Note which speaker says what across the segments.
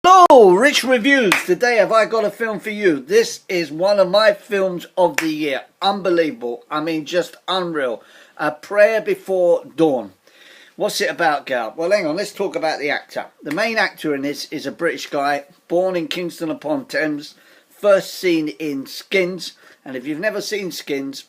Speaker 1: Hello, Rich Reviews. Today have I got a film for you. This is one of my films of the year. Unbelievable. I mean, just unreal. A Prayer Before Dawn. What's it about, Gal? Well, hang on, let's talk about the actor. The main actor in this is a British guy, born in Kingston upon Thames, first seen in Skins. And if you've never seen Skins,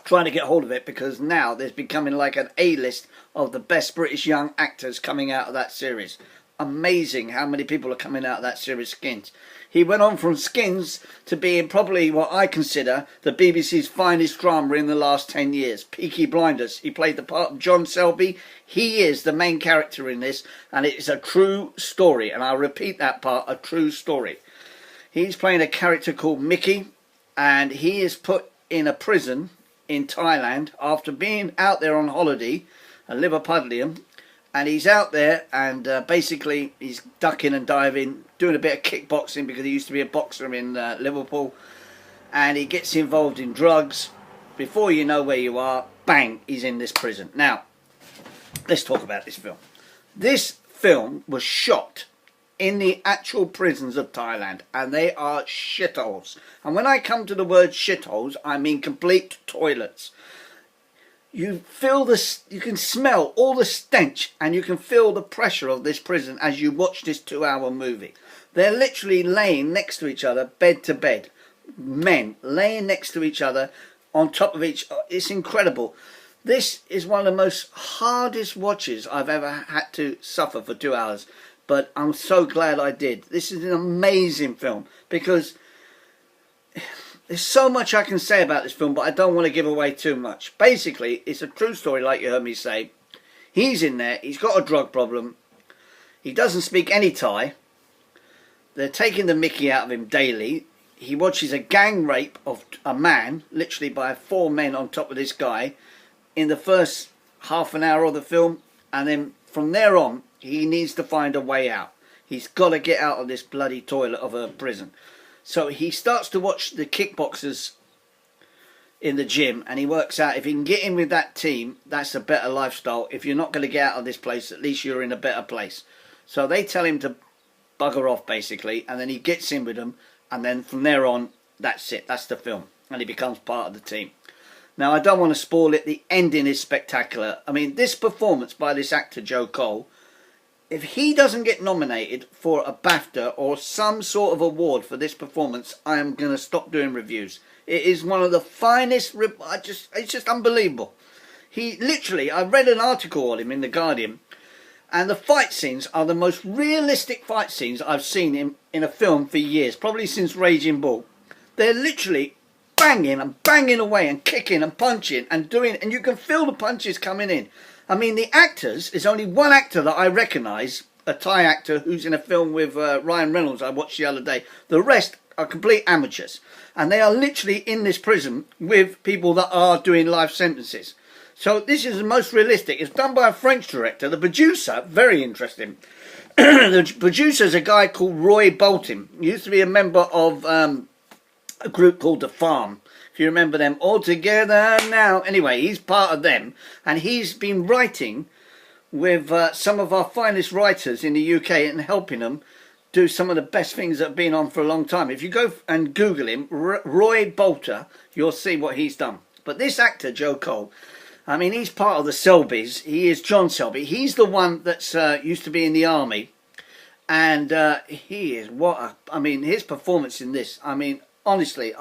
Speaker 1: trying to get hold of it, because now there's becoming like an A-list of the best British young actors coming out of that series. Amazing how many people are coming out of that series, Skins. He went on from Skins to being probably what I consider the BBC's finest drama in the last 10 years. Peaky Blinders. He played the part of John Selby. He is the main character in this, and it is a true story. And I'll repeat that part, a true story. He's playing a character called Mickey, and he is put in a prison in Thailand after being out there on holiday, a Liverpudlian. And he's out there and basically he's ducking and diving, doing a bit of kickboxing because he used to be a boxer in Liverpool. And he gets involved in drugs. Before you know where you are, bang, he's in this prison. Now, let's talk about this film. This film was shot in the actual prisons of Thailand, and they are shitholes. And when I come to the word shitholes, I mean complete toilets. You feel you can smell all the stench, and you can feel the pressure of this prison as you watch this 2-hour movie. They're literally laying next to each other, bed to bed. Men laying next to each other, on top of each other. It's incredible. This is one of the most hardest watches I've ever had to suffer for 2 hours. But I'm so glad I did. This is an amazing film, because there's so much I can say about this film, but I don't want to give away too much. Basically, it's a true story, like you heard me say. He's in there. He's got a drug problem. He doesn't speak any Thai. They're taking the mickey out of him daily. He watches a gang rape of a man, literally by 4 men on top of this guy, in the first half an hour of the film. And then from there on, he needs to find a way out. He's got to get out of this bloody toilet of a prison. So he starts to watch the kickboxers in the gym, and he works out if he can get in with that team, that's a better lifestyle. If you're not going to get out of this place, at least you're in a better place. So they tell him to bugger off, basically, and then he gets in with them, and then from there on, that's it. That's the film, and he becomes part of the team. Now, I don't want to spoil it. The ending is spectacular. I mean, this performance by this actor, Joe Cole, if he doesn't get nominated for a BAFTA or some sort of award for this performance, I am going to stop doing reviews. It is one of the finest, it's just unbelievable. He literally, I read an article on him in The Guardian, and the fight scenes are the most realistic fight scenes I've seen in a film for years, probably since Raging Bull. They're literally banging and banging away and kicking and punching and doing, and you can feel the punches coming in. I mean, the actors, there's only one actor that I recognise, a Thai actor who's in a film with Ryan Reynolds I watched the other day. The rest are complete amateurs. And they are literally in this prison with people that are doing life sentences. So this is the most realistic. It's done by a French director. The producer, very interesting. The producer is a guy called Roy Bolton. He used to be a member of a group called The Farm. If you remember them, All Together Now. Anyway, he's part of them, and he's been writing with some of our finest writers in the UK and helping them do some of the best things that have been on for a long time. If you go and Google him, Roy Bolter, you'll see what he's done. But this actor, Joe Cole, I mean, he's part of the Selbys. He is John Selby. He's the one that's used to be in the army, and he is I mean, his performance in this, I mean, honestly,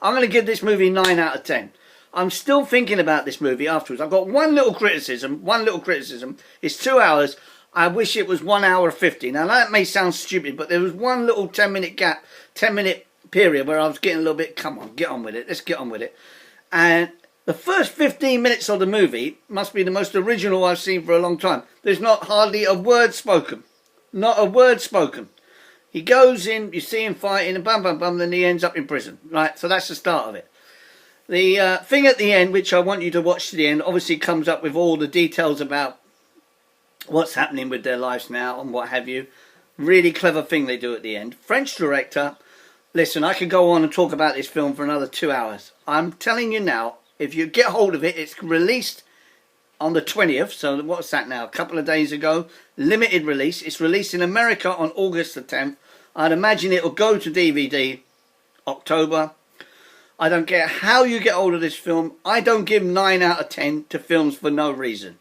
Speaker 1: I'm going to give this movie 9 out of 10. I'm still thinking about this movie afterwards. I've got one little criticism. It's 2 hours. I wish it was 1 hour 50. Now, that may sound stupid, but there was one little 10-minute gap, 10-minute period where I was getting a little bit, come on, get on with it. Let's get on with it. And the first 15 minutes of the movie must be the most original I've seen for a long time. There's not hardly a word spoken. Not a word spoken. He goes in, you see him fighting, and bum, bum, bum, then he ends up in prison. Right, so that's the start of it. The thing at the end, which I want you to watch to the end, obviously comes up with all the details about what's happening with their lives now and what have you. Really clever thing they do at the end. French director. Listen, I could go on and talk about this film for another 2 hours. I'm telling you now, if you get hold of it, it's released on the 20th, so what's that now, a couple of days ago, limited release. It's released in America on August the 10th. I'd imagine it'll go to DVD October. I don't care how you get hold of this film. I don't give 9 out of 10 to films for no reason.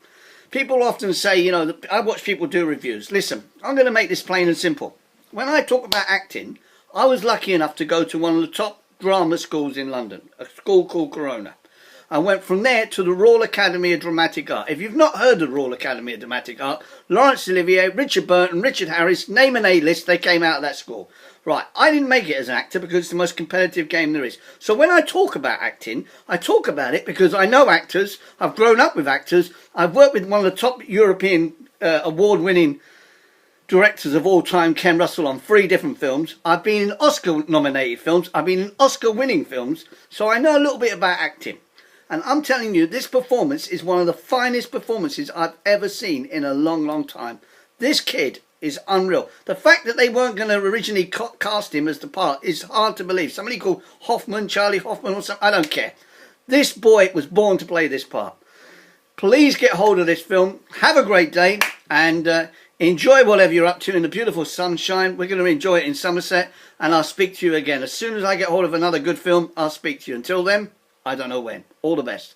Speaker 1: People often say, you know, I watch people do reviews. Listen, I'm going to make this plain and simple. When I talk about acting, I was lucky enough to go to one of the top drama schools in London, a school called Corona. I went from there to the Royal Academy of Dramatic Art. If you've not heard of the Royal Academy of Dramatic Art, Laurence Olivier, Richard Burton, Richard Harris, name an A-list, they came out of that school. Right, I didn't make it as an actor because it's the most competitive game there is. So when I talk about acting, I talk about it because I know actors, I've grown up with actors, I've worked with one of the top European award-winning directors of all time, Ken Russell, on 3 different films. I've been in Oscar-nominated films, I've been in Oscar-winning films, so I know a little bit about acting. And I'm telling you, this performance is one of the finest performances I've ever seen in a long, long time. This kid is unreal. The fact that they weren't going to originally cast him as the part is hard to believe. Somebody called Hoffman, Charlie Hoffman or something, I don't care. This boy was born to play this part. Please get hold of this film. Have a great day and enjoy whatever you're up to in the beautiful sunshine. We're going to enjoy it in Somerset, and I'll speak to you again. As soon as I get hold of another good film, I'll speak to you. Until then, I don't know when. All the best.